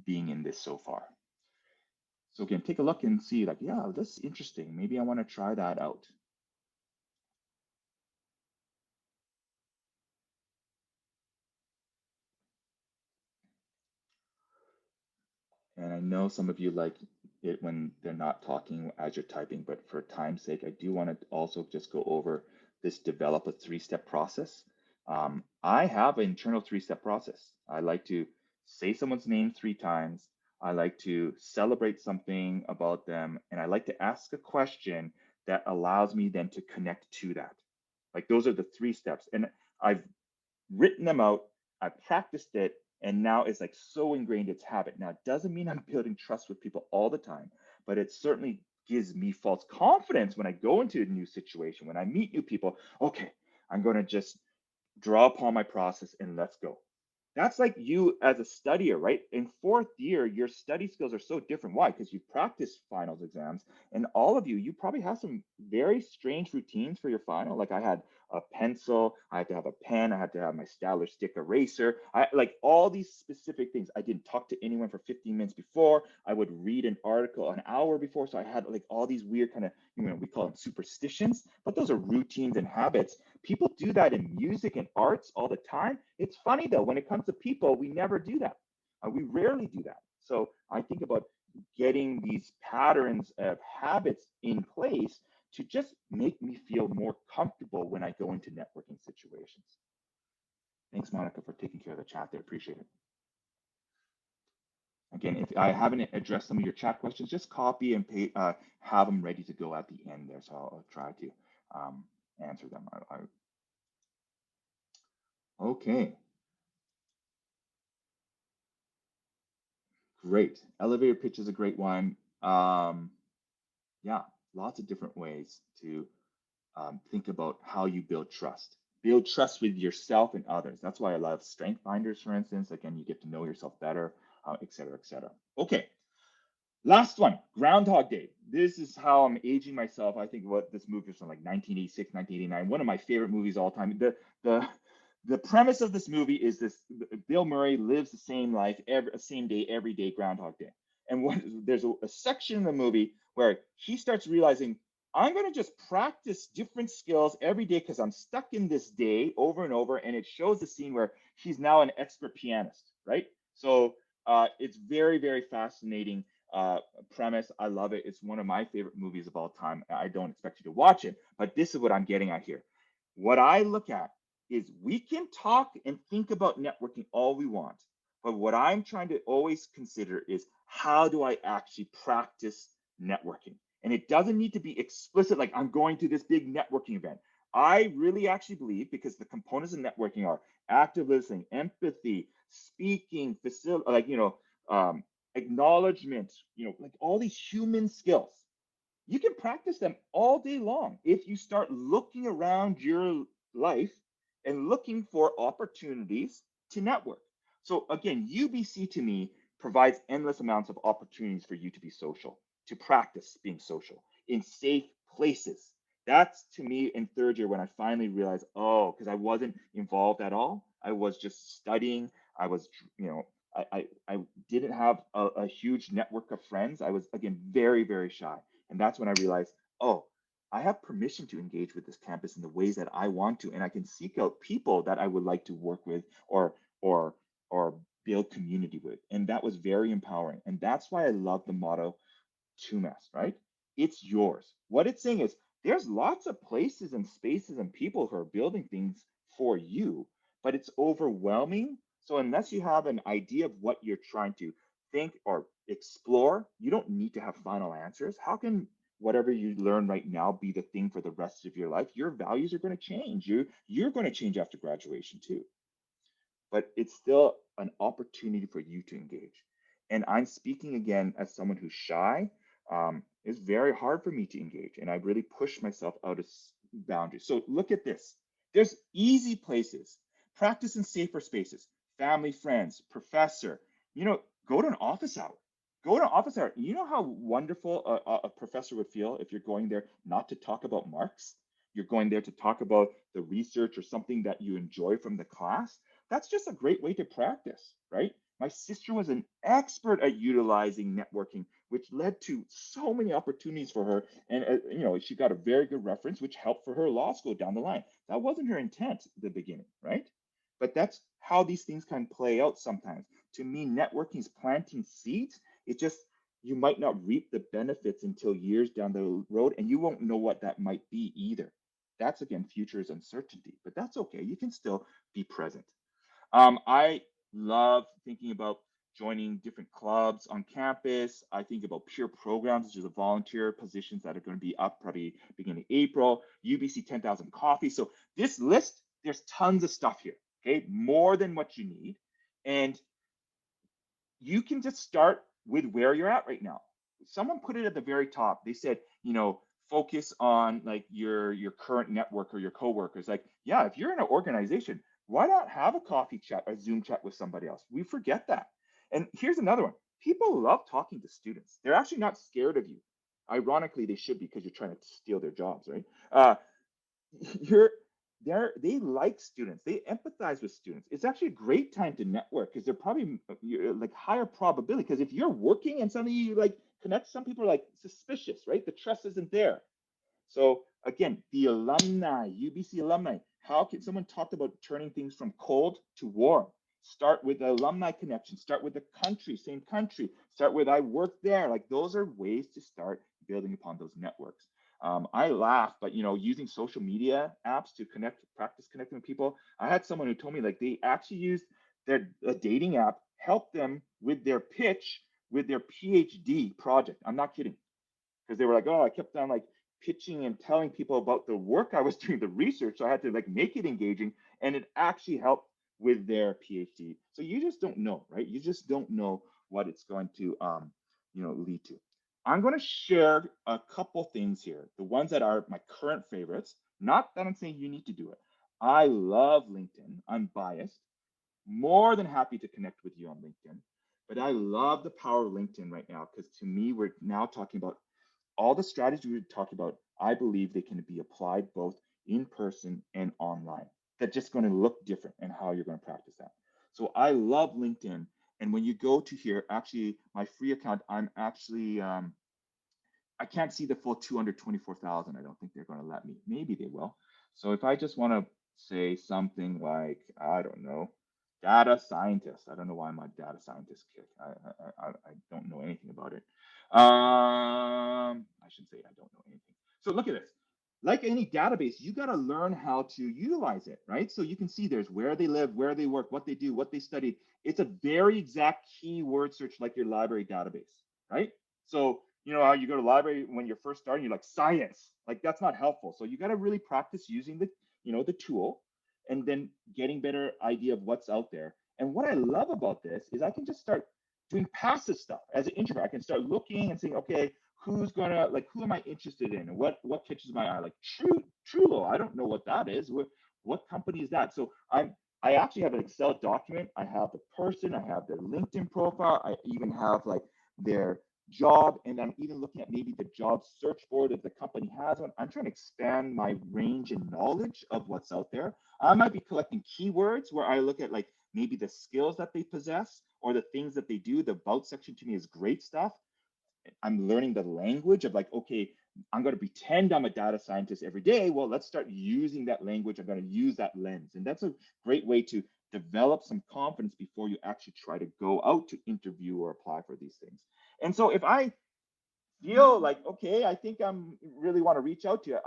being in this so far. So again, take a look and see like, yeah, that's interesting. Maybe I want to try that out. And I know some of you like it when they're not talking as you're typing, but for time's sake, I do want to also just go over this develop a three-step process. I have an internal three-step process. I like to say someone's name three times. I like to celebrate something about them, and I like to ask a question that allows me then to connect to that. Like those are the three steps. And I've written them out, I practiced it, and now it's like so ingrained it's habit. Now, it doesn't mean I'm building trust with people all the time, but it certainly gives me false confidence when I go into a new situation, when I meet new people. Okay, I'm going to just draw upon my process and let's go. That's like you as a studier, right? In fourth year, your study skills are so different. Why? Because you practice finals exams, and all of you probably have some very strange routines for your final. Like I had a pencil, I had to have a pen, I had to have my styler stick eraser. I like all these specific things. I didn't talk to anyone for 15 minutes before. I would read an article an hour before. So I had like all these weird kind of, we call them superstitions, but those are routines and habits. People do that in music and arts all the time. It's funny though, when it comes to people, we never do that. We rarely do that. So I think about getting these patterns of habits in place to just make me feel more comfortable when I go into networking situations. Thanks, Monica, for taking care of the chat there. Appreciate it. Again, if I haven't addressed some of your chat questions, just copy and have them ready to go at the end there. So I'll try to answer them. Okay, great. Elevator pitch is a great one. Yeah, lots of different ways to think about how you build trust. build trust with yourself and others. That's why I love strength finders, for instance. Again, you get to know yourself better, et cetera, et cetera. Okay, last one, Groundhog Day. This is how I'm aging myself. I think what this movie is from like 1986, 1989. One of my favorite movies all time. The the premise of this movie is this: Bill Murray lives the same life, same day, every day, Groundhog Day. And there's a section in the movie where he starts realizing, I'm going to just practice different skills every day because I'm stuck in this day over and over. And it shows the scene where he's now an expert pianist, right? So it's very, very fascinating uh, premise. I love it. It's one of my favorite movies of all time. I don't expect you to watch it, but this is what I'm getting at here. What I look at is we can talk and think about networking all we want, but what I'm trying to always consider is how do I actually practice networking? And it doesn't need to be explicit, like I'm going to this big networking event. I really actually believe, because the components of networking are active listening, empathy, speaking, like, acknowledgement, like all these human skills. You can practice them all day long if you start looking around your life and looking for opportunities to network. So again, UBC to me provides endless amounts of opportunities for you to be social, to practice being social in safe places. That's to me in third year when I finally realized, oh, because I wasn't involved at all. I was just studying. I was, I didn't have a huge network of friends. I was, again, very, very shy. And that's when I realized, oh, I have permission to engage with this campus in the ways that I want to, and I can seek out people that I would like to work with or or build community with. And that was very empowering. And that's why I love the motto to mess, right? It's yours. What it's saying is there's lots of places and spaces and people who are building things for you, but it's overwhelming. So unless you have an idea of what you're trying to think or explore, you don't need to have final answers. How can whatever you learn right now be the thing for the rest of your life? Your values are going to change. You're going to change after graduation too, but it's still an opportunity for you to engage. And I'm speaking again as someone who's shy. It's very hard for me to engage, and I really push myself out of boundaries. So look at this. There's easy places. Practice in safer spaces. Family, friends, professor. Go to an office hour. Go to an office hour. You know how wonderful a professor would feel if you're going there not to talk about marks? You're going there to talk about the research or something that you enjoy from the class. That's just a great way to practice, right? My sister was an expert at utilizing networking, which led to so many opportunities for her. And, she got a very good reference, which helped for her law school down the line. That wasn't her intent at the beginning, right? But that's how these things can play out sometimes. To me, networking is planting seeds. It just, you might not reap the benefits until years down the road, and you won't know what that might be either. That's again, future is uncertainty, but that's okay. You can still be present. I love thinking about joining different clubs on campus. I think about peer programs, which is the volunteer positions that are going to be up probably beginning of April, UBC 10,000 coffee. So this list, there's tons of stuff here, okay? More than what you need. And you can just start with where you're at right now. Someone put it at the very top. They said, focus on like your current network or your coworkers. Like, yeah, if you're in an organization, why not have a coffee chat, a Zoom chat with somebody else? We forget that. And here's another one. People love talking to students. They're actually not scared of you. Ironically, they should be because you're trying to steal their jobs, right? You're they like students, they empathize with students. It's actually a great time to network because they're probably like higher probability, because if you're working and suddenly you like connect, some people are like suspicious, right? The trust isn't there. So again, the alumni, UBC alumni, how can someone talk about turning things from cold to warm? Start with the alumni connection, start with the country, same country, start with I work there. Like those are ways to start building upon those networks. I laugh, but using social media apps to practice connecting with people. I had someone who told me like they actually used a dating app help them with their pitch with their PhD project. I'm not kidding, because they were like, oh, I kept on like pitching and telling people about the work I was doing, the research. So I had to like make it engaging, and it actually helped with their PhD. So you just don't know, right? You just don't know what it's going to, lead to. I'm going to share a couple things here, the ones that are my current favorites. Not that I'm saying you need to do it. I love LinkedIn. I'm biased. More than happy to connect with you on LinkedIn. But I love the power of LinkedIn right now because to me, we're now talking about all the strategies we talked about. I believe they can be applied both in person and online. They're just going to look different and how you're going to practice that. So I love LinkedIn. And when you go to here, actually, my free account, I'm actually I can't see the full 224,000. I don't think they're going to let me. Maybe they will. So if I just want to say something like, I don't know, data scientist. I don't know why I'm a data scientist kick. I don't know anything about it. I should say I don't know anything. So look at this. Like any database, you got to learn how to utilize it, right? So you can see there's where they live, where they work, what they do, what they studied. It's a very exact keyword search like your library database, right? So you know how you go to library when you're first starting, you're like science, like that's not helpful. So you got to really practice using the tool, and then getting better idea of what's out there. And what I love about this is I can just start doing passive stuff as an introvert. I can start looking and saying, okay, who am I interested in, and what catches my eye? Like Trulo, I don't know what that is. What company is that? So I actually have an Excel document. I have the person, I have their LinkedIn profile, I even have like their job, and I'm even looking at maybe the job search board if the company has one. I'm trying to expand my range and knowledge of what's out there. I might be collecting keywords where I look at like maybe the skills that they possess or the things that they do. The about section to me is great stuff. I'm learning the language of like, okay, I'm going to pretend I'm a data scientist every day. Well, let's start using that language. I'm going to use that lens. And that's a great way to develop some confidence before you actually try to go out to interview or apply for these things. And so if I feel like, okay, I think I'm really want to reach out to you,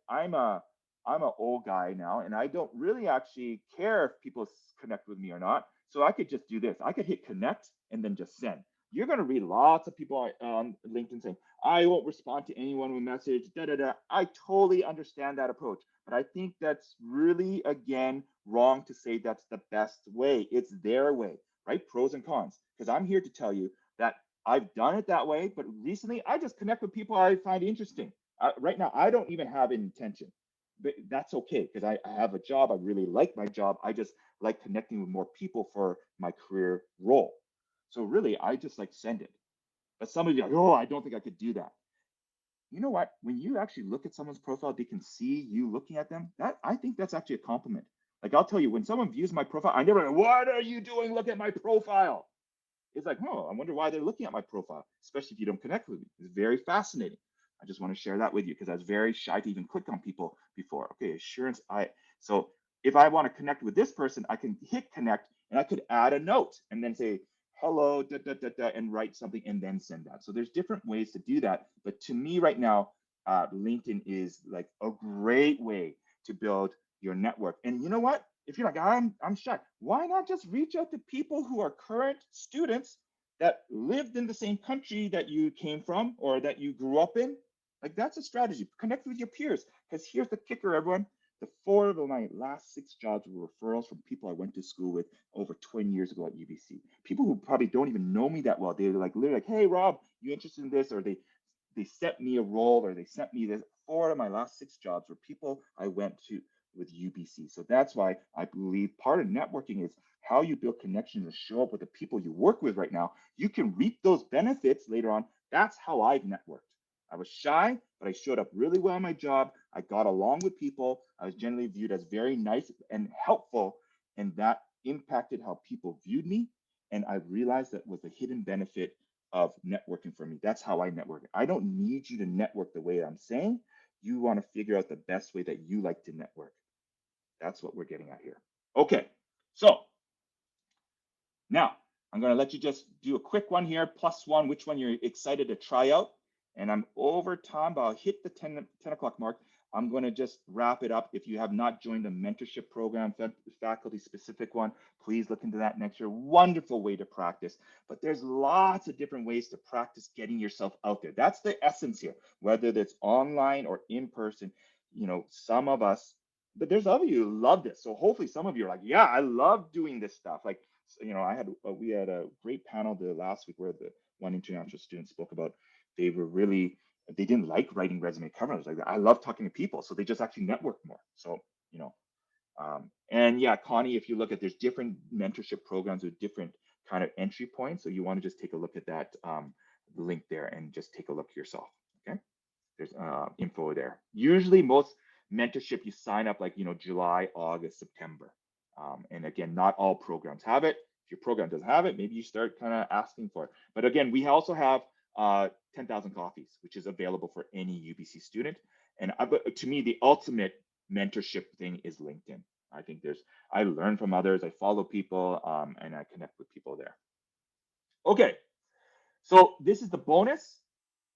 I'm an old guy now, and I don't really actually care if people connect with me or not. So I could just do this. I could hit connect and then just send. You're going to read lots of people on LinkedIn saying, I won't respond to anyone with message, da da da. I totally understand that approach, but I think that's really, again, wrong to say that's the best way. It's their way, right? Pros and cons. Because I'm here to tell you that I've done it that way, but recently I just connect with people I find interesting. Right now, I don't even have an intention, but that's okay because I have a job. I really like my job. I just like connecting with more people for my career role. So really, I just like send it. But some of you are like, oh, I don't think I could do that. You know what? When you actually look at someone's profile, they can see you looking at them. That I think that's actually a compliment. Like I'll tell you, when someone views my profile, I never, what are you doing? Look at my profile. It's like, oh, I wonder why they're looking at my profile, especially if you don't connect with me. It's very fascinating. I just want to share that with you because I was very shy to even click on people before. Okay, assurance. So if I want to connect with this person, I can hit connect and I could add a note and then say hello, da, da, da, da, and write something and then send that. So there's different ways to do that. But to me right now, LinkedIn is like a great way to build your network. And you know what? If you're like, I'm shy, why not just reach out to people who are current students that lived in the same country that you came from or that you grew up in? Like that's a strategy. Connect with your peers. Because here's the kicker, everyone. The four of my last six jobs were referrals from people I went to school with over 20 years ago at UBC. People who probably don't even know me that well. They're like literally like, hey Rob, you interested in this? Or they sent me a role or they sent me this. Four of my last six jobs were people I went to with UBC. So that's why I believe part of networking is how you build connections and show up with the people you work with right now. You can reap those benefits later on. That's how I've networked. I was shy, but I showed up really well in my job. I got along with people. I was generally viewed as very nice and helpful, and that impacted how people viewed me. And I realized that was a hidden benefit of networking for me. That's how I network. I don't need you to network the way I'm saying. You want to figure out the best way that you like to network. That's what we're getting at here. Okay, so now I'm going to let you just do a quick one here, plus one, which one you're excited to try out. And I'm over time, but I'll hit the 10 o'clock mark. I'm going to just wrap it up. If you have not joined the mentorship program, faculty specific one, please look into that next year. Wonderful way to practice. But there's lots of different ways to practice getting yourself out there. That's the essence here, whether it's online or in person. You know, some of us, but there's other of you who love this. So hopefully some of you are like, yeah, I love doing this stuff. Like, you know, we had a great panel the last week where the one international student spoke about they didn't like writing resume covers. Like I love talking to people, so they just actually network more. So you know, And yeah, Connie, if you look at, there's different mentorship programs with different kind of entry points. So you want to just take a look at that link there and just take a look yourself. Okay. There's info there. Usually most mentorship, you sign up like, July, August, September. And again, not all programs have it. If your program doesn't have it, maybe you start kind of asking for it. But again, we also have 10,000 coffees, which is available for any UBC student. And to me, the ultimate mentorship thing is LinkedIn. I think I learn from others, I follow people, and I connect with people there. Okay, so this is the bonus.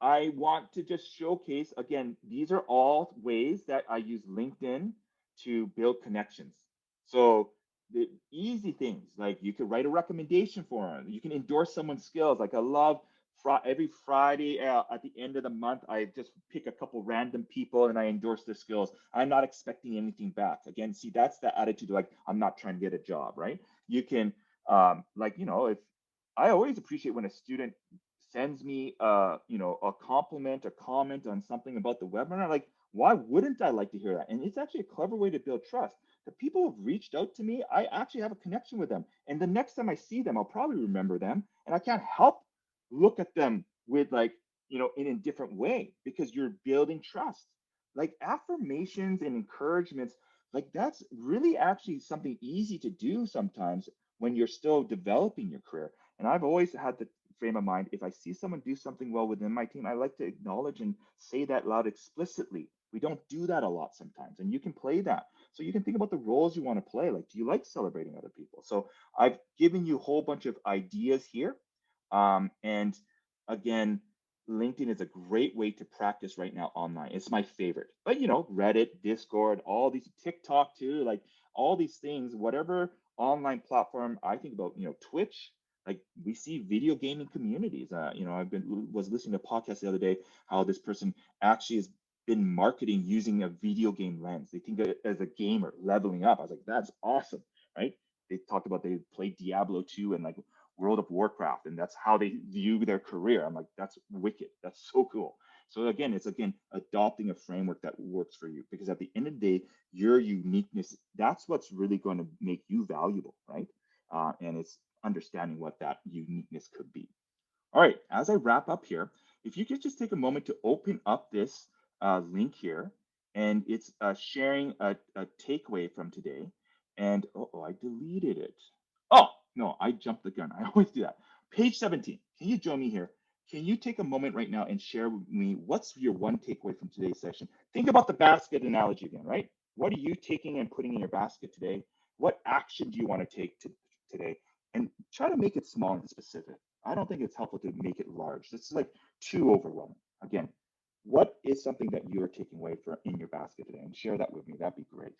I want to just showcase, again, these are all ways that I use LinkedIn to build connections. So the easy things, like you could write a recommendation form, you can endorse someone's skills. Like I love every Friday at the end of the month, I just pick a couple random people and I endorse their skills. I'm not expecting anything back. Again, see, that's the attitude, like I'm not trying to get a job, right? You can, if I always appreciate when a student sends me a compliment, a comment on something about the webinar. Like, why wouldn't I like to hear that? And it's actually a clever way to build trust. The people who've reached out to me, I actually have a connection with them. And the next time I see them, I'll probably remember them. And I can't help look at them with in a different way, because you're building trust. Like affirmations and encouragements, like that's really actually something easy to do sometimes when you're still developing your career. And I've always had the frame of mind, if I see someone do something well within my team, I like to acknowledge and say that loud explicitly. We don't do that a lot sometimes, and you can play that. So you can think about the roles you want to play. Like, do you like celebrating other people? So I've given you a whole bunch of ideas here. And again, LinkedIn is a great way to practice right now online. It's my favorite. But Reddit, Discord, all these, TikTok too, like all these things, whatever online platform I think about, Twitch, like we see video gaming communities. I've was listening to a podcast the other day how this person actually has been marketing using a video game lens. They think of it as a gamer leveling up. I was like, that's awesome, right? They talked about they played Diablo 2 and like World of Warcraft, and that's how they view their career. I'm like, that's wicked. That's so cool. So again, it's adopting a framework that works for you, because at the end of the day, your uniqueness, that's what's really going to make you valuable, right? And it's understanding what that uniqueness could be. All right, as I wrap up here, if you could just take a moment to open up this link here, and it's sharing a takeaway from today. And I deleted it. Oh, no, I jumped the gun. I always do that. Page 17. Can you join me here? Can you take a moment right now and share with me what's your one takeaway from today's session? Think about the basket analogy again, right? What are you taking and putting in your basket today? What action do you want to take today? And try to make it small and specific. I don't think it's helpful to make it large. It's like too overwhelming. Again, what is something that you're taking away from in your basket today? And share that with me. That'd be great.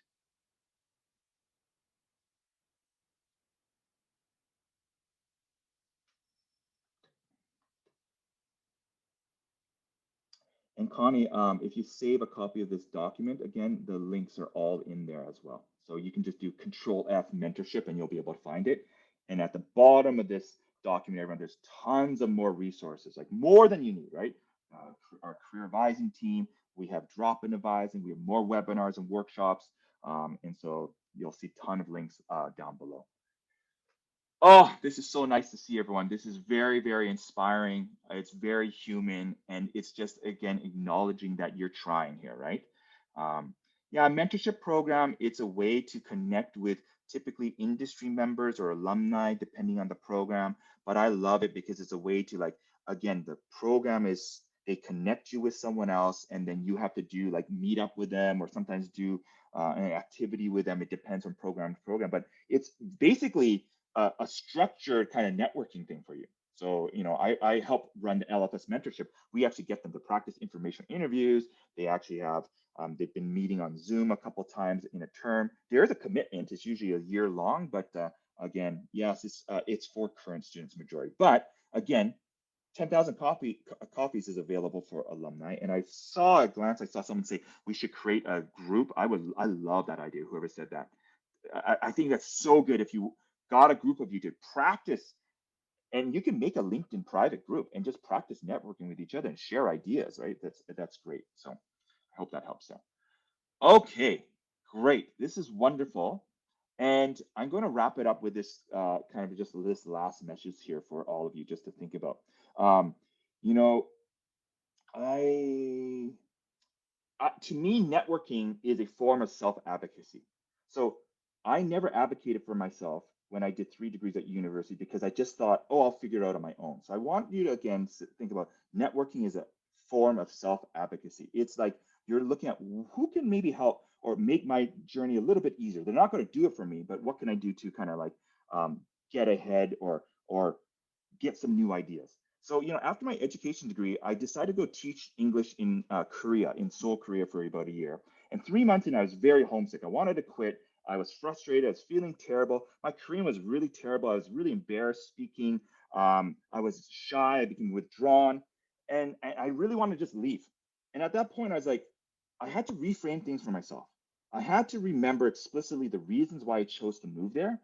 And Connie, if you save a copy of this document, again, the links are all in there as well. So you can just do Control F mentorship and you'll be able to find it. And at the bottom of this document, everyone, there's tons of more resources, like more than you need, right? Our career advising team, we have drop-in advising, we have more webinars and workshops. And so you'll see a ton of links down below. Oh, this is so nice to see everyone. This is very, very inspiring. It's very human. And it's just, again, acknowledging that you're trying here, right? Yeah, a mentorship program, it's a way to connect with typically industry members or alumni, depending on the program. But I love it because it's a way to, like, again, the program is, they connect you with someone else, and then you have to do like meet up with them or sometimes do an activity with them. It depends on program to program, but it's basically a structured kind of networking thing for you. So, I help run the LFS mentorship. We actually get them to practice informational interviews. They actually have, they've been meeting on Zoom a couple times in a term. There is a commitment. It's usually a year long, but again, yes, it's for current students majority. But again, 10,000 coffees is available for alumni. And I saw a glance, I saw someone say we should create a group. I love that idea, whoever said that. I think that's so good. If you got a group of you to practice, and you can make a LinkedIn private group and just practice networking with each other and share ideas, right? That's great. So I hope that helps them. Okay, Great. This is wonderful. And I'm going to wrap it up with this kind of just this last message here for all of you just to think about. Um, you know, I to me, networking is a form of self advocacy. So I never advocated for myself when I did 3 degrees at university because I just thought, oh, I'll figure it out on my own. So I want you to again think about networking is a form of self advocacy. It's like you're looking at who can maybe help or make my journey a little bit easier. They're not going to do it for me, but what can I do to kind of like get ahead or get some new ideas. So, after my education degree, I decided to go teach English in Korea, in Seoul, Korea, for about a year. And 3 months in, I was very homesick. I wanted to quit. I was frustrated. I was feeling terrible. My Korean was really terrible. I was really embarrassed speaking. I was shy. I became withdrawn. And I really wanted to just leave. And at that point, I was like, I had to reframe things for myself. I had to remember explicitly the reasons why I chose to move there.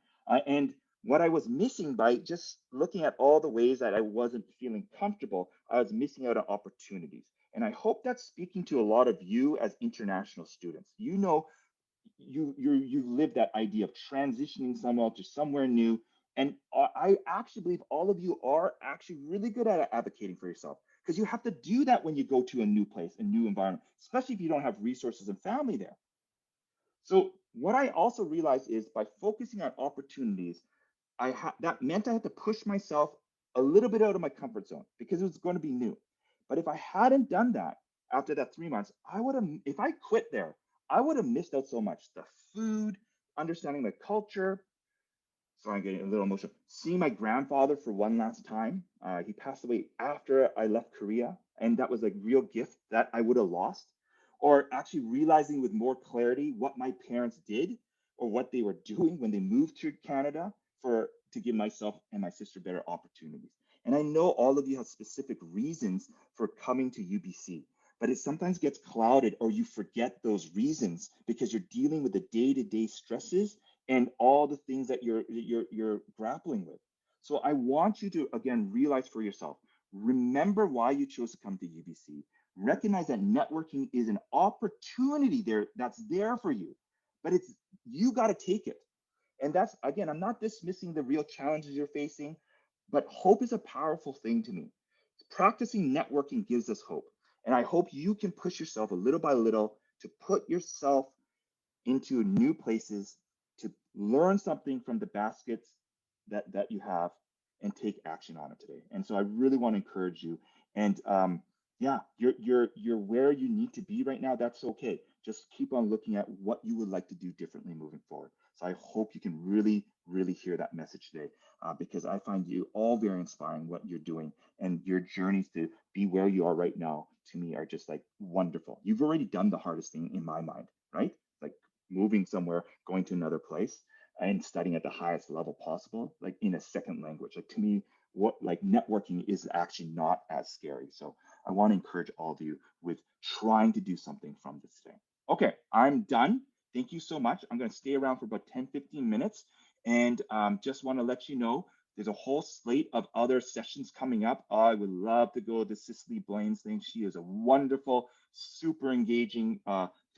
And what I was missing by just looking at all the ways that I wasn't feeling comfortable, I was missing out on opportunities. And I hope that's speaking to a lot of you as international students. You live that idea of transitioning somewhere to somewhere new. And I actually believe all of you are actually really good at advocating for yourself because you have to do that when you go to a new place, a new environment, especially if you don't have resources and family there. So what I also realized is by focusing on opportunities, that meant I had to push myself a little bit out of my comfort zone because it was going to be new. But if I hadn't done that after that 3 months, I would have, if I quit there, I would have missed out so much. The food, understanding the culture. Sorry, I'm getting a little emotional. Seeing my grandfather for one last time. He passed away after I left Korea, and that was a real gift that I would have lost. Or actually realizing with more clarity what my parents did or what they were doing when they moved to Canada for to give myself and my sister better opportunities. And I know all of you have specific reasons for coming to UBC, but it sometimes gets clouded or you forget those reasons because you're dealing with the day-to-day stresses and all the things that you're grappling with. So I want you to again realize for yourself, remember why you chose to come to UBC. Recognize that networking is an opportunity there that's there for you, but it's you got to take it. And that's again, I'm not dismissing the real challenges you're facing, but hope is a powerful thing to me. Practicing networking gives us hope. And I hope you can push yourself a little by little to put yourself into new places to learn something from the baskets that you have and take action on it today. And so I really want to encourage you. And yeah, you're where you need to be right now. That's okay. Just keep on looking at what you would like to do differently moving forward. So I hope you can really, really hear that message today because I find you all very inspiring what you're doing and your journeys to be where you are right now to me are just like wonderful. You've already done the hardest thing in my mind, right? Like moving somewhere, going to another place, and studying at the highest level possible, like in a second language. Like to me, what like networking is actually not as scary. So I want to encourage all of you with trying to do something from this thing. Okay, I'm done. Thank you so much. I'm going to stay around for about 10, 15 minutes and just want to let you know there's a whole slate of other sessions coming up. I would love to go to Cicely Blaine's thing. She is a wonderful, super engaging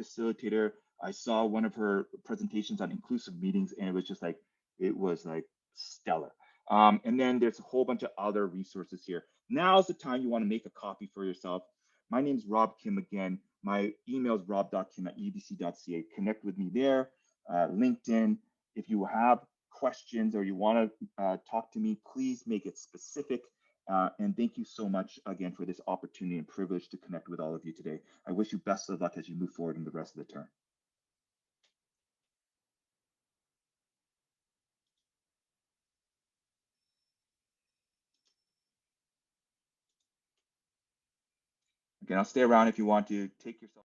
facilitator. I saw one of her presentations on inclusive meetings, and it was like stellar. And then there's a whole bunch of other resources here. Now's the time you want to make a copy for yourself. My name is Rob Kim again. My email is rob.kim@ubc.ca. Connect with me there, LinkedIn. If you have questions or you want to talk to me, please make it specific. And thank you so much again for this opportunity and privilege to connect with all of you today. I wish you best of luck as you move forward in the rest of the term. Again, I'll stay around if you want to take yourself.